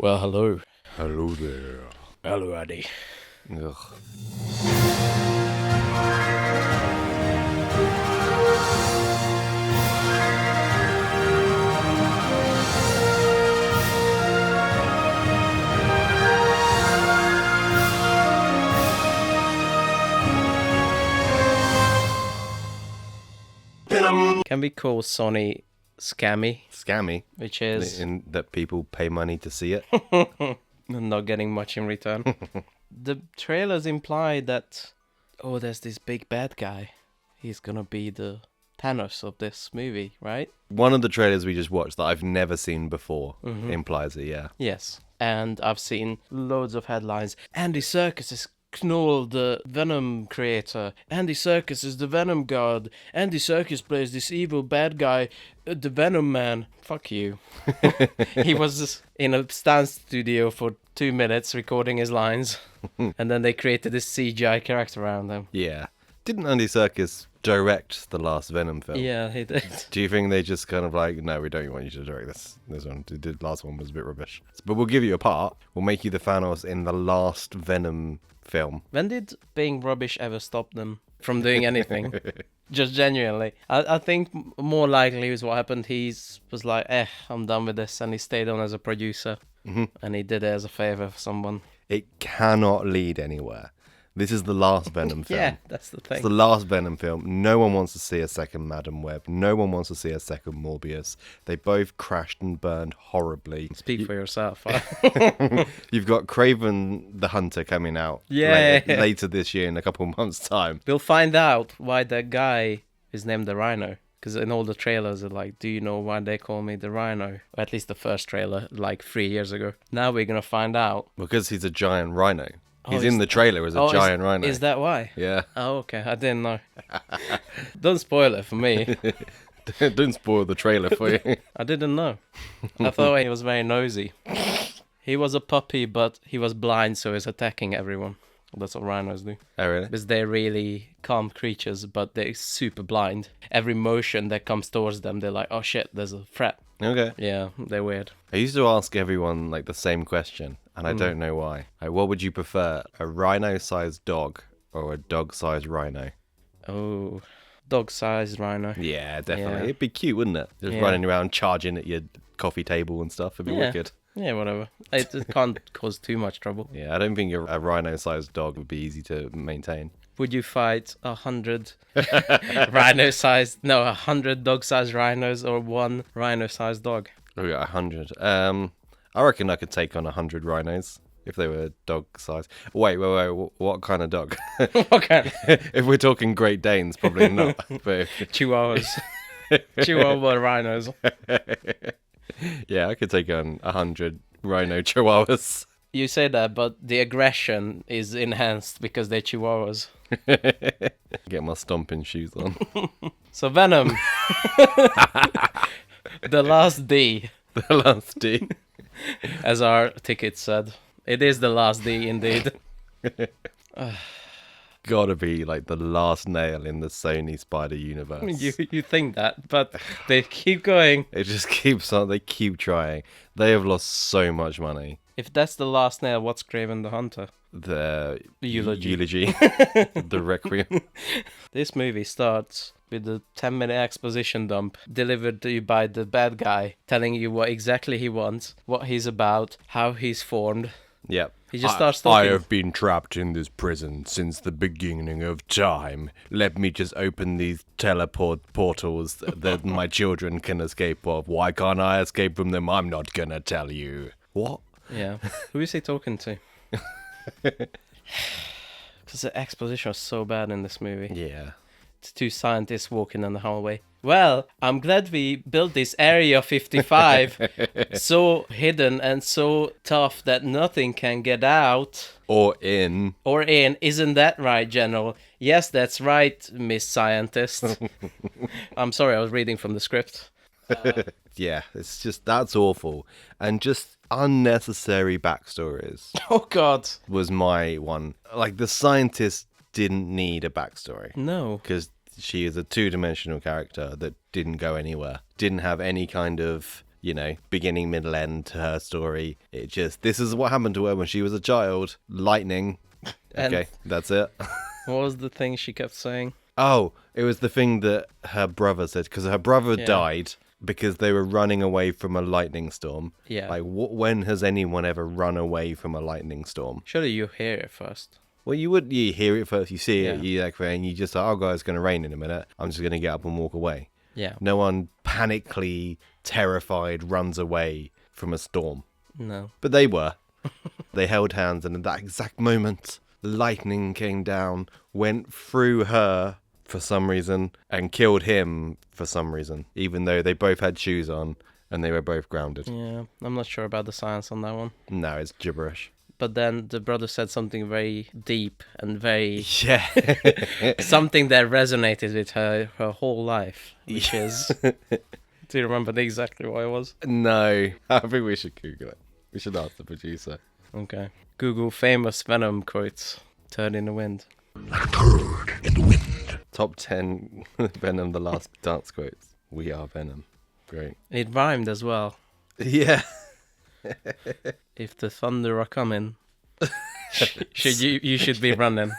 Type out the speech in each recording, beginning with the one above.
Well, hello. Hello there. Hello, Eddie. Ugh. Can we call Sony scammy? Scammy. Which is In that people pay money to see it. not getting much in return. The trailers imply that, there's this big bad guy. He's gonna be the Thanos of this movie, right? One of the trailers we just watched that I've never seen before implies it, yeah. Yes. And I've seen loads of headlines. Andy Serkis is Knoll, the Venom creator. Andy Serkis is the Venom god. Andy Serkis plays this evil bad guy, the Venom Man. Fuck you. He was in a stand studio for 2 minutes recording his lines. And then they created this CGI character around him. Yeah. Didn't Andy Serkis direct the last Venom film? Yeah, he did. Do you think they just kind of like, no, we don't want you to direct this one. The last one was a bit rubbish. But we'll give you a part. We'll make you the Thanos in the last Venom film. When did being rubbish ever stop them from doing anything? Just genuinely. I think more likely is what happened. He was like, I'm done with this. And he stayed on as a producer. And he did it as a favour for someone. It cannot lead anywhere. This is the last Venom film. Yeah, that's the thing. It's the last Venom film. No one wants to see a second Madam Web. No one wants to see a second Morbius. They both crashed and burned horribly. Speak for yourself. You've got Kraven the Hunter coming out later this year in a couple of months' time. We'll find out why that guy is named the Rhino. Because in all the trailers, they're like, do you know why they call me the Rhino? Or at least the first trailer, like 3 years ago. Now we're going to find out. Because he's a giant rhino. He's in the trailer as a giant rhino. Is that why? Yeah. Oh, okay. I didn't know. Don't spoil it for me. Don't spoil the trailer for you. I didn't know. I thought he was very nosy. He was a puppy, but he was blind, so he's attacking everyone. That's what rhinos do. Oh, really? Because they're really calm creatures, but they're super blind. Every motion that comes towards them, they're like, oh shit, there's a threat. Okay. Yeah, they're weird. I used to ask everyone like the same question, and I don't know why. Like, what would you prefer, a rhino-sized dog or a dog-sized rhino? Oh, dog-sized rhino. Yeah, definitely. Yeah. It'd be cute, wouldn't it? Just running around charging at your coffee table and stuff. It'd be wicked. Yeah, whatever. It can't cause too much trouble. Yeah, I don't think a rhino-sized dog would be easy to maintain. Would you fight 100 100 dog-sized rhinos or one rhino-sized dog? Oh, yeah, 100. I reckon I could take on 100 rhinos if they were dog-sized. Wait, what kind of dog? Okay. If we're talking Great Danes, probably not. But Chihuahuas. Chihuahua rhinos. Yeah, I could take on 100 rhino chihuahuas. You say that, but the aggression is enhanced because they're chihuahuas. Get my stomping shoes on. So Venom. The last D. The last D. As our ticket said. It is the last D indeed. Gotta be like the last nail in the Sony Spider universe. You think that, but they keep going. It just keeps on. They keep trying. They have lost so much money. If that's the last nail, what's Kraven the Hunter? The Eulogy. The Requiem. This movie starts with a 10-minute exposition dump delivered to you by the bad guy, telling you what exactly he wants, what he's about, how he's formed. Yep. He just starts talking. I have been trapped in this prison since the beginning of time. Let me just open these teleport portals that my children can escape of. Why can't I escape from them? I'm not gonna tell you. What? Yeah. Who is he talking to? Because the exposition was so bad in this movie. Yeah. It's two scientists walking in the hallway. Well, I'm glad we built this Area 55 so hidden and so tough that nothing can get out. Or in. Isn't that right, General? Yes, that's right, Miss Scientist. I'm sorry, I was reading from the script. Yeah, it's just, that's awful. And just unnecessary backstories. Oh, God. Was my one. Like, the scientist didn't need a backstory. No. Because she is a two-dimensional character that didn't go anywhere. Didn't have any kind of beginning, middle, end to her story. This is what happened to her when she was a child. Lightning. Okay, that's it. What was the thing she kept saying? Oh, it was the thing that her brother said, because her brother died because they were running away from a lightning storm. Yeah. Like, when has anyone ever run away from a lightning storm? Surely you hear it first. Well, you hear it first, you see it, and you just like, oh, God, it's going to rain in a minute. I'm just going to get up and walk away. Yeah. No one panically terrified runs away from a storm. No. But they were. They held hands, and at that exact moment, lightning came down, went through her for some reason, and killed him for some reason, even though they both had shoes on and they were both grounded. Yeah, I'm not sure about the science on that one. No, it's gibberish. But then the brother said something very deep and very... Yeah. something that resonated with her whole life, which is... Do you remember exactly what it was? No. I think we should Google it. We should ask the producer. Okay. Google famous Venom quotes. Turd in the wind. Like a turd in the wind. Top 10 Venom the Last Dance quotes. We are Venom. Great. It rhymed as well. Yeah. If the thunder are coming, you should be running.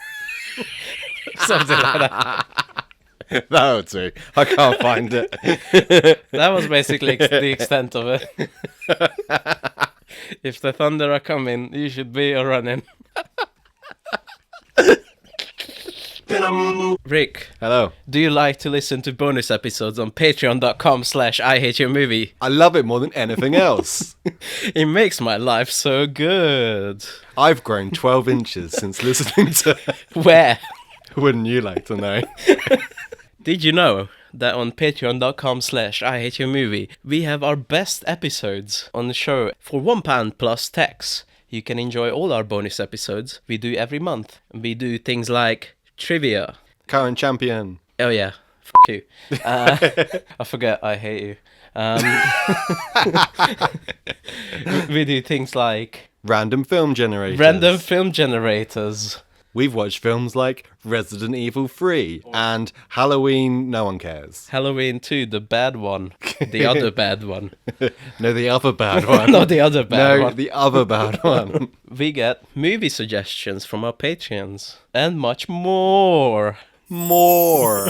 Something like that. That would do. I can't find it. That was basically the extent of it. If the thunder are coming, you should be running. Rick. Hello. Do you like to listen to bonus episodes on patreon.com/IHateYourMovie? I love it more than anything else. It makes my life so good. I've grown 12 inches since listening to... Where? Wouldn't you like to know? Did you know that on patreon.com/IHateYourMovie we have our best episodes on the show for £1 plus tax? You can enjoy all our bonus episodes we do every month. We do things like trivia. Current champion. Oh yeah, you. I forget I hate you. We do things like Random film generators. random film generators. We've watched films like Resident Evil 3 and Halloween No One Cares. Halloween 2, the bad one. The other bad one. No, the other bad one. Not the other bad No, one. the other bad one. We get movie suggestions from our Patreons and much more. More.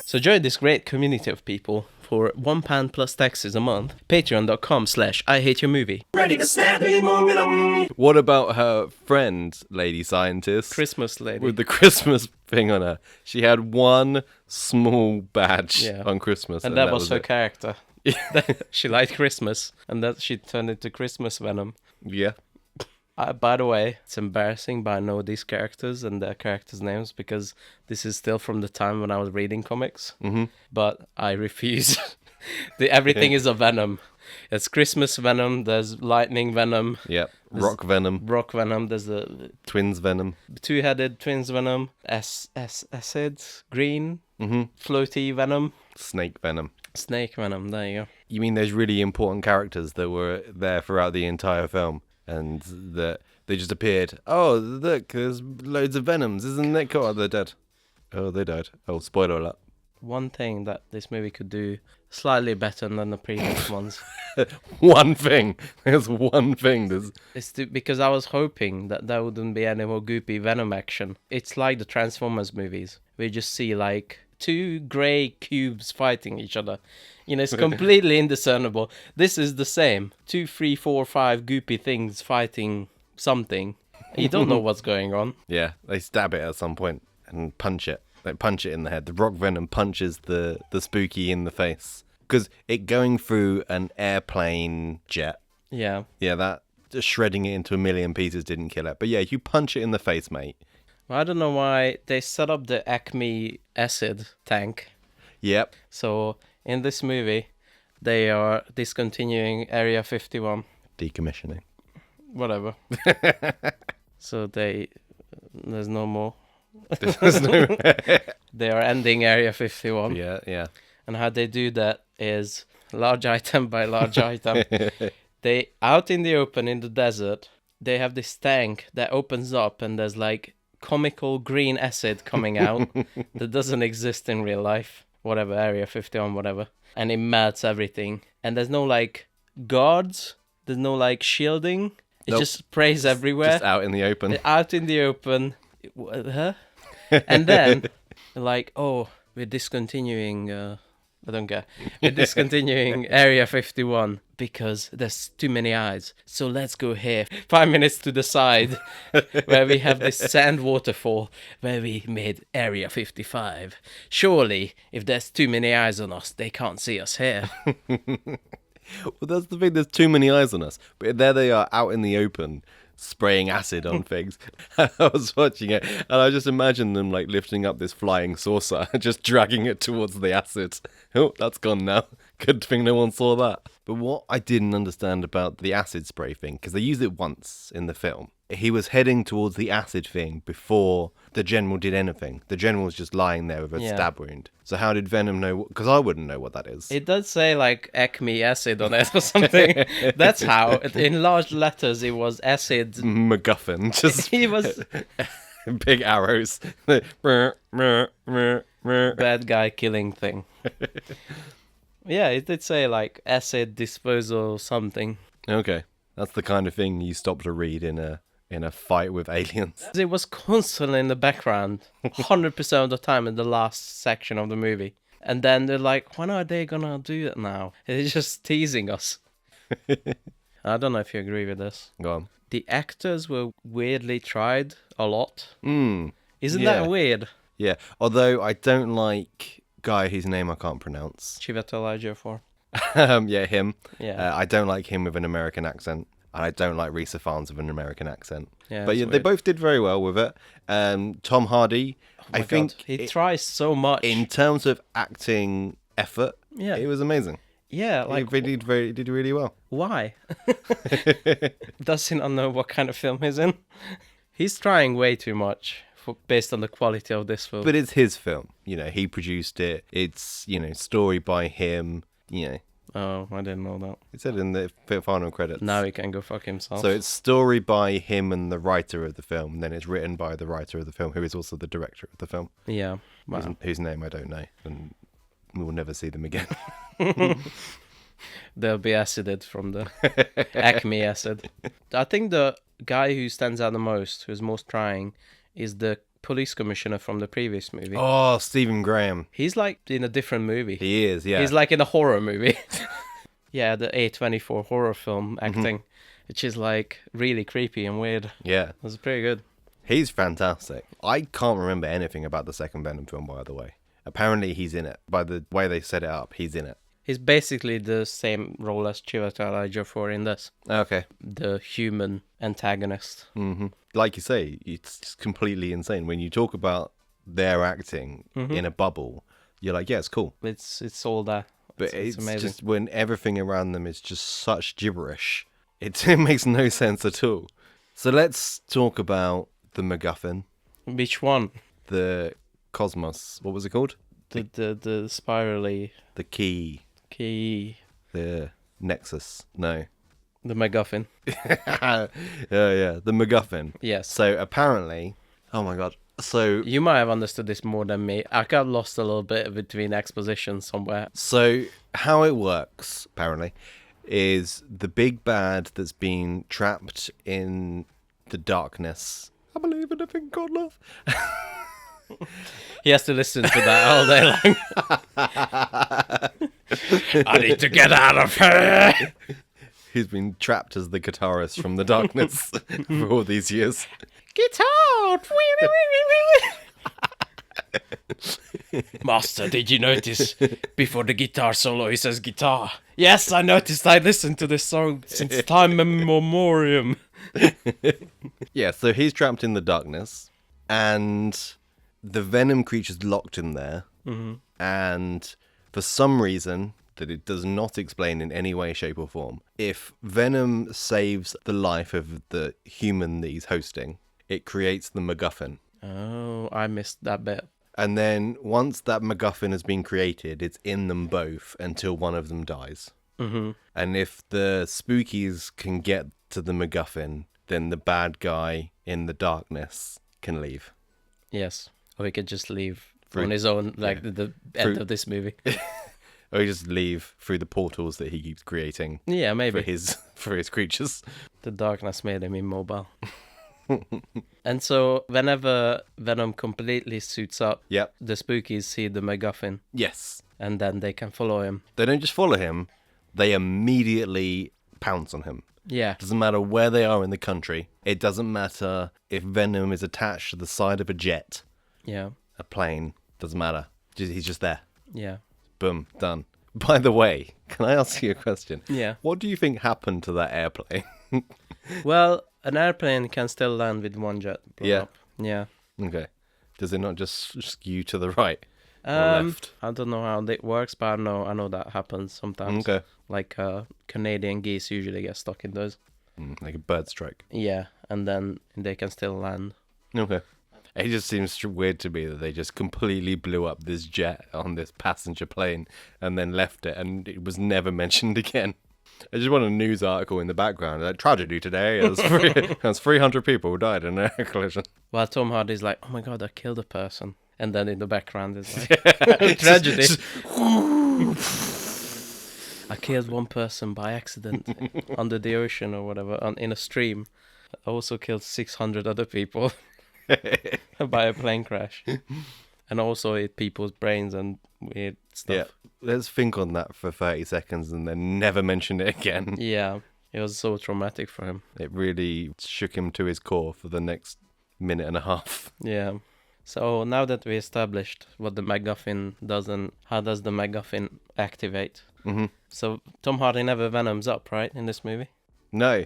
So join this great community of people for £1 plus taxes a month. Patreon.com/IHateYourMovie. Ready to snap any momentum. What about her friend, Lady Scientist? Christmas lady. With the Christmas thing on her. She had one small badge on Christmas. And that was her it. character. She liked Christmas, and that she turned into Christmas Venom. Yeah. By the way, it's embarrassing, but I know these characters and their characters' names because this is still from the time when I was reading comics. Mm-hmm. But I refuse. Everything is a Venom. It's Christmas Venom, there's Lightning Venom. Yep. Rock Venom. Rock Venom, there's the Twins Venom. two-headed Twins Venom. Acid, Green, Floaty Venom. Snake Venom. Snake Venom, there you go. You mean there's really important characters that were there throughout the entire film? And that they just appeared. Oh, look, there's loads of Venoms. Isn't that cool? Oh, they're dead. Oh, they died. Oh, spoiler alert. One thing that this movie could do slightly better than the previous ones. One thing. There's one thing. Because I was hoping that there wouldn't be any more goopy Venom action. It's like the Transformers movies. We just see like two grey cubes fighting each other. You know, it's completely indiscernible. This is the same. 2, 3, 4, 5 goopy things fighting something. You don't know what's going on. Yeah, they stab it at some point and punch it. They punch it in the head. The Rock Venom punches the spooky in the face. Because it going through an airplane jet. Yeah. Yeah, that just shredding it into a million pieces didn't kill it. But yeah, you punch it in the face, mate. I don't know why they set up the Acme acid tank. Yep. So in this movie, they are discontinuing Area 51. Decommissioning. Whatever. So there's no more. They are ending Area 51. Yeah. And how they do that is large item by large item. They, out in the open in the desert, they have this tank that opens up and there's like comical green acid coming out that doesn't exist in real life. Whatever, Area 51, whatever. And it melts everything. And there's no like guards. There's no like shielding. It Nope. just sprays everywhere. Just out in the open. Out in the open. Huh? And then, like, oh, we're discontinuing. I don't care. We're discontinuing Area 51 because there's too many eyes. So let's go here, 5 minutes to the side, where we have this sand waterfall where we made Area 55. Surely, if there's too many eyes on us, they can't see us here. Well, that's the thing. There's too many eyes on us. But there they are out in the open, spraying acid on things. I was watching it, and I just imagined them like lifting up this flying saucer and just dragging it towards the acid. Oh, that's gone now. Good thing no one saw that. But what I didn't understand about the acid spray thing, because they used it once in the film, he was heading towards the acid thing before the general did anything. The general was just lying there with a stab wound. So how did Venom know? Because I wouldn't know what that is. It does say like Acme acid on it or something. That's how. In large letters, it was acid. MacGuffin. Just He was big arrows. bad guy killing thing. Yeah, it did say like acid disposal something. Okay. That's the kind of thing you stop to read in a fight with aliens. It was constantly in the background, 100% of the time in the last section of the movie. And then they're like, when are they gonna do it now? It's just teasing us. I don't know if you agree with this. Go on. The actors were weirdly tried a lot. Mm. Isn't Yeah. that weird? Yeah. Although I don't like guy whose name I can't pronounce. Chiwetel Ejiofor. Yeah, him. Yeah. I don't like him with an American accent. And I don't like Rhys Ifans with an American accent. Yeah, but it's yeah, they weird. both did very well with it. Tom Hardy, I My think God, he tries so much. in terms of acting effort, Yeah. it was amazing. Yeah, like he did really well. why? Does he not know what kind of film he's in? He's trying way too much based on the quality of this film. But it's his film. You know, he produced it. It's, story by him. Oh, I didn't know that. It said in the final credits. Now he can go fuck himself. So it's story by him and the writer of the film. And then it's written by the writer of the film, who is also the director of the film. Yeah. Wow. Whose name I don't know. And we will never see them again. They'll be acided from the Acme acid. I think the guy who stands out the most, who's most trying, is the police commissioner from the previous movie. Oh, Stephen Graham. He's like in a different movie. He is, yeah. He's like in a horror movie. Yeah, the A24 horror film acting, which is like really creepy and weird. Yeah. It was pretty good. He's fantastic. I can't remember anything about the second Venom film, by the way. Apparently he's in it. By the way they set it up, he's in it. He's basically the same role as Chiwetel Ejiofor in this. Okay. The human antagonist. Hmm. Like you say, it's just completely insane. When you talk about their acting in a bubble, you're like, yeah, it's cool. It's all that. But It's it's amazing. just when everything around them is just such gibberish, it makes no sense at all. So let's talk about the MacGuffin, Which one? the Cosmos. What was it called? The spirally The key, key. the Nexus. No. The MacGuffin. Yeah, the MacGuffin. Yes. So apparently, oh my god. So You might have understood this more than me. I got lost a little bit between exposition somewhere. how it works apparently is the big bad that's been trapped in the darkness. I believe in a thing called love. He has to listen to that all day long. I need to get out of here. He's been trapped as the guitarist from the darkness for all these years. Guitar! Master, did you notice before the guitar solo he says guitar? Yes, I noticed. I listened to this song since time immemorial. Yeah, so he's trapped in the darkness, and the venom creature's locked in there, and for some reason that it does not explain in any way, shape, or form, if venom saves the life of the human that he's hosting, it creates the MacGuffin. Oh, I missed that bit. And then once that MacGuffin has been created, it's in them both until one of them dies. Mm-hmm. And if the spookies can get to the MacGuffin, then the bad guy in the darkness can leave. Yes. Or he could just leave Fruit. on his own, like Yeah. the end Fruit. of this movie. Or he just leave through the portals that he keeps creating Yeah, maybe. for his creatures. The darkness made him immobile. And so whenever Venom completely suits up, Yep. the spookies see the MacGuffin, Yes. and then they can follow him. They don't just follow him, they immediately pounce on him. Yeah. Doesn't matter where they are in the country. It doesn't matter if Venom is attached to the side of a jet, Yeah. a plane. Doesn't matter. He's just there. Yeah. Boom. Done. By the way, can I ask you a question? Yeah. What do you think happened to that airplane? Well, an airplane can still land with one jet blown Yeah. up. Yeah. Okay. Does it not just skew to the right or left? I don't know how it works, but I know that happens sometimes. Okay. Like Canadian geese usually get stuck in those. Like a bird strike. Yeah, and then they can still land. Okay. It just seems weird to me that they just completely blew up this jet on this passenger plane and then left it, and it was never mentioned again. I just want a news article in the background. Like, tragedy today, as 300 people died in an air collision. While Tom Hardy's like, oh my god, I killed a person. And then in the background is like, tragedy. I killed one person by accident under the ocean or whatever, in a stream. I also killed 600 other people by a plane crash. And also ate people's brains and weird stuff. Yeah, let's think on that for 30 seconds and then never mention it again. Yeah, it was so traumatic for him. It really shook him to his core for the next minute and a half. Yeah. So now that we established what the MacGuffin does and how does the MacGuffin activate. Mm-hmm. So Tom Hardy never Venoms up, right, in this movie? No,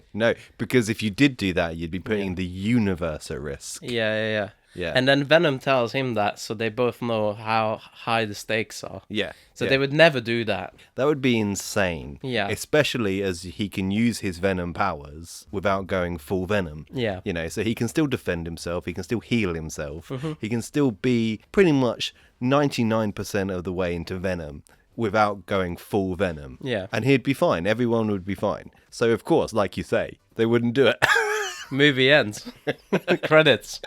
because if you did do that, you'd be putting the universe at risk. Yeah. Yeah. And then Venom tells him that, so they both know how high the stakes are. Yeah. So they would never do that. That would be insane. Yeah. Especially as he can use his Venom powers without going full Venom. Yeah. You know, so he can still defend himself, he can still heal himself, Mm-hmm. he can still be pretty much 99% of the way into Venom without going full Venom. Yeah. And he'd be fine. Everyone would be fine. So, of course, like you say, they wouldn't do it. Movie ends. Credits.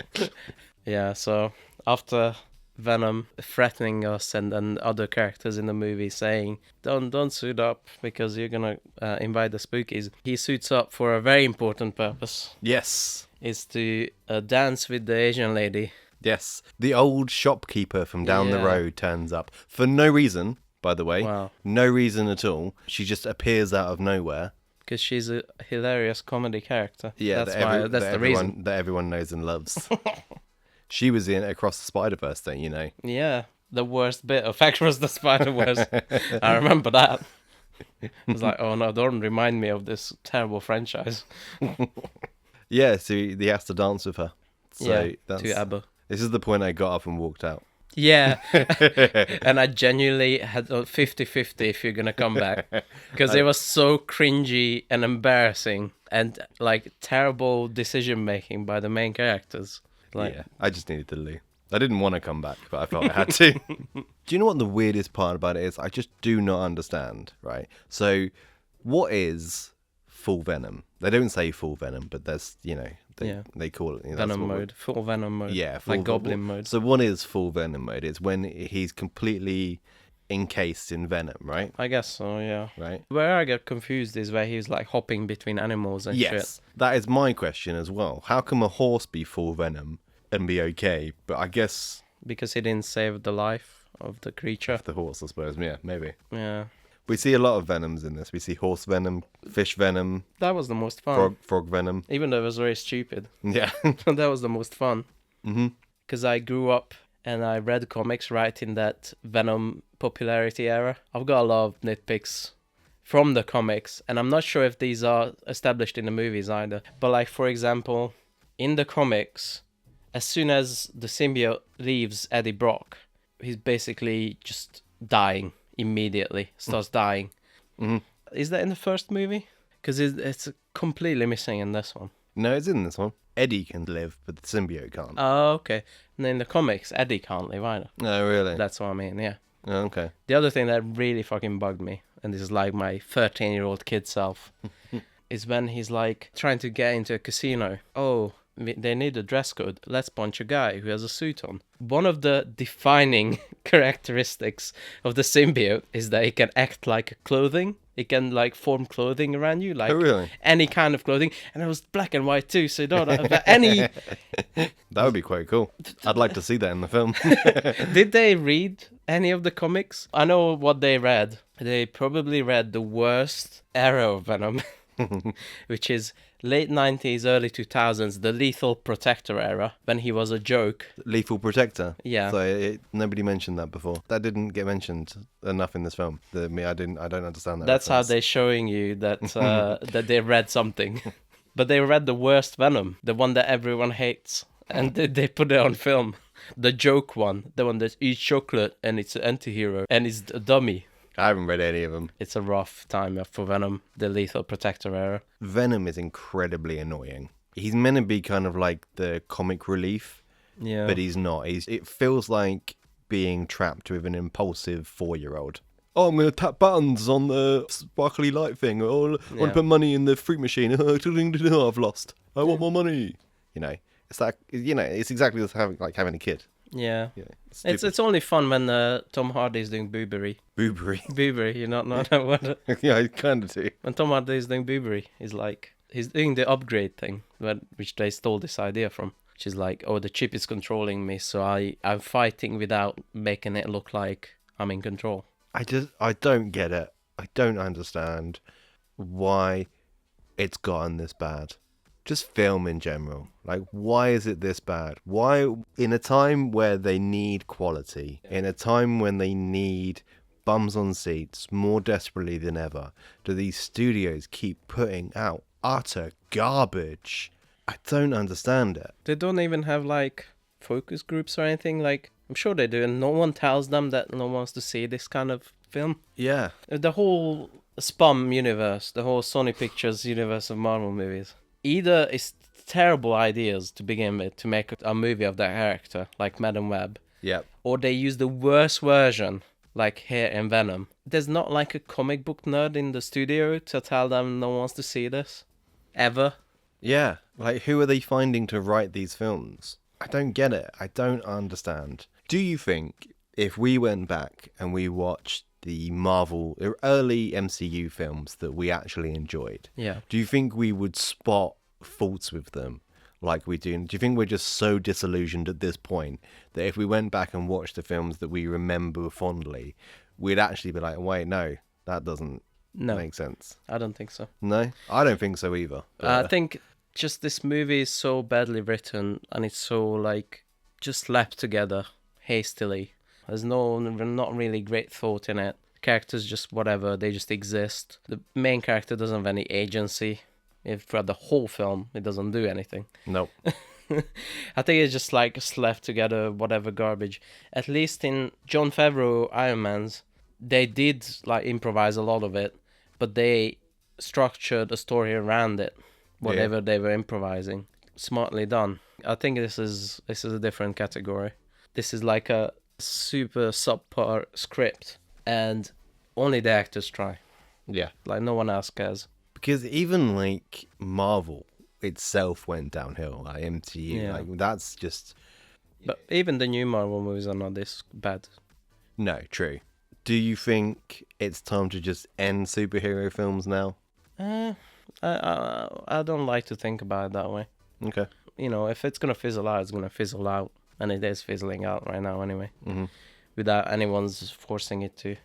Yeah, so after Venom threatening us and then other characters in the movie saying, don't suit up because you're gonna invite the spookies, he suits up for a very important purpose. Yes. Is to dance with the Asian lady. Yes. The old shopkeeper from down the Yeah. road turns up for no reason, by the way. Wow. No reason at all. She just appears out of nowhere. Because she's a hilarious comedy character. Yeah, that's that the reason. That everyone knows and loves. She was in Across the Spider-Verse, don't you know? Yeah, the worst bit of Across the Spider-Verse. I remember that. I was like, oh no, don't remind me of this terrible franchise. Yeah, so he has to dance with her. So yeah, to ABBA. This is the point I got up and walked out. Yeah, and I genuinely had a 50-50 if you're gonna come back. Because it was so cringy and embarrassing and like terrible decision-making by the main characters. Like, Yeah, I just needed to leave. I didn't want to come back, but I felt I had to. Do you know what the weirdest part about it is? I just do not understand, right? So, what is full Venom? They don't say full Venom, but there's, they call it. That's Venom what mode, full Venom mode. Yeah, like Goblin mode. So, what is full Venom mode? It's when he's completely encased in venom, right? I guess so, yeah. Right? Where I get confused is where he's like hopping between animals and shit. Yes, that is my question as well. How come a horse be full venom and be okay? But I guess Because he didn't save the life of the creature. the horse, I suppose. Yeah, maybe. Yeah. We see a lot of venoms in this. We see horse venom, fish venom, That was the most fun. frog venom. Even though it was very stupid. Yeah. That was the most fun. Mm-hmm. Because I grew up and I read comics right in that Venom popularity era. I've got a lot of nitpicks from the comics, and I'm not sure if these are established in the movies either. But like, for example, in the comics, as soon as the symbiote leaves Eddie Brock, he's basically just dying immediately, starts dying. Mm-hmm. Is that in the first movie? Because it's completely missing in this one. No, it's in this one. Eddie can live, but the symbiote can't. Oh, okay. And in the comics, Eddie can't live either. No, really? That's what I mean, yeah. Oh, okay. The other thing that really fucking bugged me, and this is like my 13-year-old kid self, is when he's like trying to get into a casino. Oh, they need a dress code. Let's punch a guy who has a suit on. One of the defining characteristics of the symbiote is that it can act like clothing. It can like form clothing around you, like really? any kind of clothing. And it was black and white too, so you don't have any. That would be quite cool. I'd like to see that in the film. Did they read any of the comics? I know what they read. They probably read the worst era of Venom, which is late 90s, early 2000s, the Lethal Protector era, when he was a joke. Lethal Protector. Yeah. So nobody mentioned that before. That didn't get mentioned enough in this film. I don't understand that. That's how reference. they're showing you that that they read something. But they read the worst Venom, the one that everyone hates, and they put it on film. The joke one, the one that eats chocolate and it's an anti-hero and it's a dummy. I haven't read any of them. It's a rough time for Venom, the Lethal Protector era. Venom is incredibly annoying. He's meant to be kind of like the comic relief, Yeah. but he's not. It feels like being trapped with an impulsive 4-year-old. Oh, I'm going to tap buttons on the sparkly light thing. Oh, I want Yeah. to put money in the fruit machine. Oh, I've lost. I want more money. You know, it's like, it's exactly like having a kid. Yeah. Yeah, It's only fun when Tom Hardy's doing boobery. boobery. Boobery, you not know that word? Yeah, I kind of do. When Tom Hardy is doing boobery, he's doing the upgrade thing, which they stole this idea from. Which is like, oh, the chip is controlling me, so I'm fighting without making it look like I'm in control. I don't get it. I don't understand why it's gotten this bad. Just film in general. Like, why is it this bad? Why, in a time where they need quality, in a time when they need bums on seats more desperately than ever, do these studios keep putting out utter garbage? I don't understand it. They don't even have like focus groups or anything. Like, I'm sure they do, and no one tells them that no one wants to see this kind of film. Yeah. The whole Spum universe, the whole Sony Pictures universe of Marvel movies, either it's terrible ideas to begin with to make a movie of that character, like Madam Web, Yep. or they use the worst version, like here in Venom. There's not like a comic book nerd in the studio to tell them no one wants to see this. Ever. Yeah. Like, who are they finding to write these films? I don't get it. I don't understand. Do you think if we went back and we watched the Marvel early MCU films that we actually enjoyed, Yeah. do you think we would spot faults with them like we do? Do you think we're just so disillusioned at this point that if we went back and watched the films that we remember fondly, we'd actually be like, wait, no, that doesn't make sense? I don't think so. No, I don't think so either. I think just this movie is so badly written and it's so like just slapped together hastily. There's not really great thought in it. Characters just whatever, they just exist. The main character doesn't have any agency. Throughout the whole film, it doesn't do anything. Nope. I think it's just like slapped together whatever garbage. At least in Jon Favreau Iron Man's, they did like improvise a lot of it, but they structured a story around it. Whatever they were improvising, smartly done. I think this is a different category. This is like a super subpar script, and only the actors try. Yeah. Like no one else cares. Because even like Marvel itself went downhill, like MCU, Yeah. like that's just But even the new Marvel movies are not this bad. no true. Do you think it's time to just end superhero films now? I don't like to think about it that way. Okay. You know, if it's gonna fizzle out, it's gonna fizzle out, and it is fizzling out right now anyway, without anyone's forcing it to.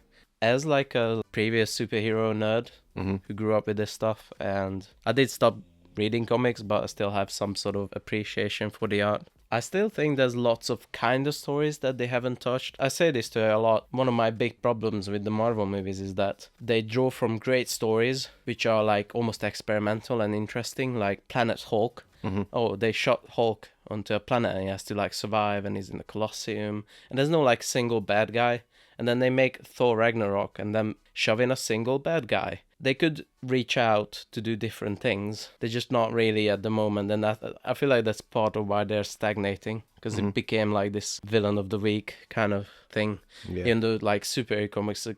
As like a previous superhero nerd who grew up with this stuff, and I did stop reading comics, but I still have some sort of appreciation for the art. I still think there's lots of kind of stories that they haven't touched. I say this to her a lot. One of my big problems with the Marvel movies is that they draw from great stories, which are like almost experimental and interesting, like Planet Hulk. Oh, they shot Hulk onto a planet and he has to like survive and he's in the Colosseum. And there's no like single bad guy. And then they make Thor Ragnarok and then shove in a single bad guy. They could reach out to do different things. They're just not really at the moment. And I feel like that's part of why they're stagnating. Because it became like this villain of the week kind of thing. Yeah. Even though like superhero comics are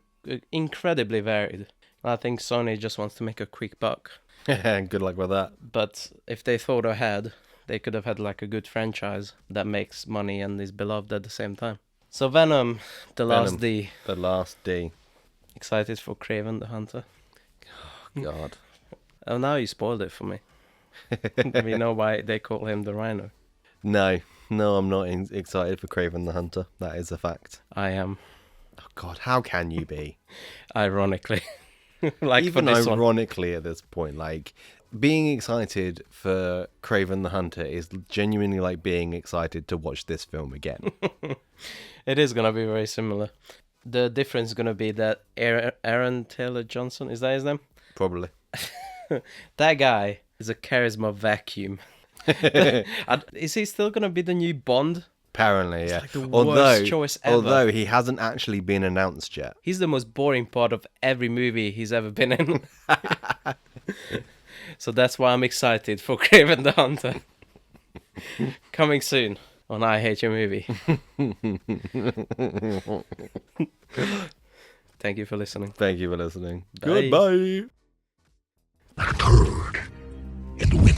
incredibly varied. I think Sony just wants to make a quick buck. Good luck with that. But if they thought ahead, They could have had like a good franchise that makes money and is beloved at the same time. So Venom, the last D. The last D. Excited for Kraven the Hunter? God. Oh, now you spoiled it for me. We know why they call him the Rhino. No, I'm not excited for Kraven the Hunter. That is a fact. I am, Oh God, how can you be? ironically. Like Even for this one. ironically at this point, like being excited for Kraven the Hunter is genuinely like being excited to watch this film again. It is going to be very similar. The difference is going to be that Aaron Taylor Johnson, is that his name? Probably. That guy is a charisma vacuum. Is he still going to be the new Bond? Apparently, yeah. Like the worst choice ever. Although he hasn't actually been announced yet. He's the most boring part of every movie he's ever been in. So that's why I'm excited for Kraven the Hunter. Coming soon on I Hate Your Movie. Thank you for listening. Thank you for listening. Bye. Goodbye. Like a turd in the wind.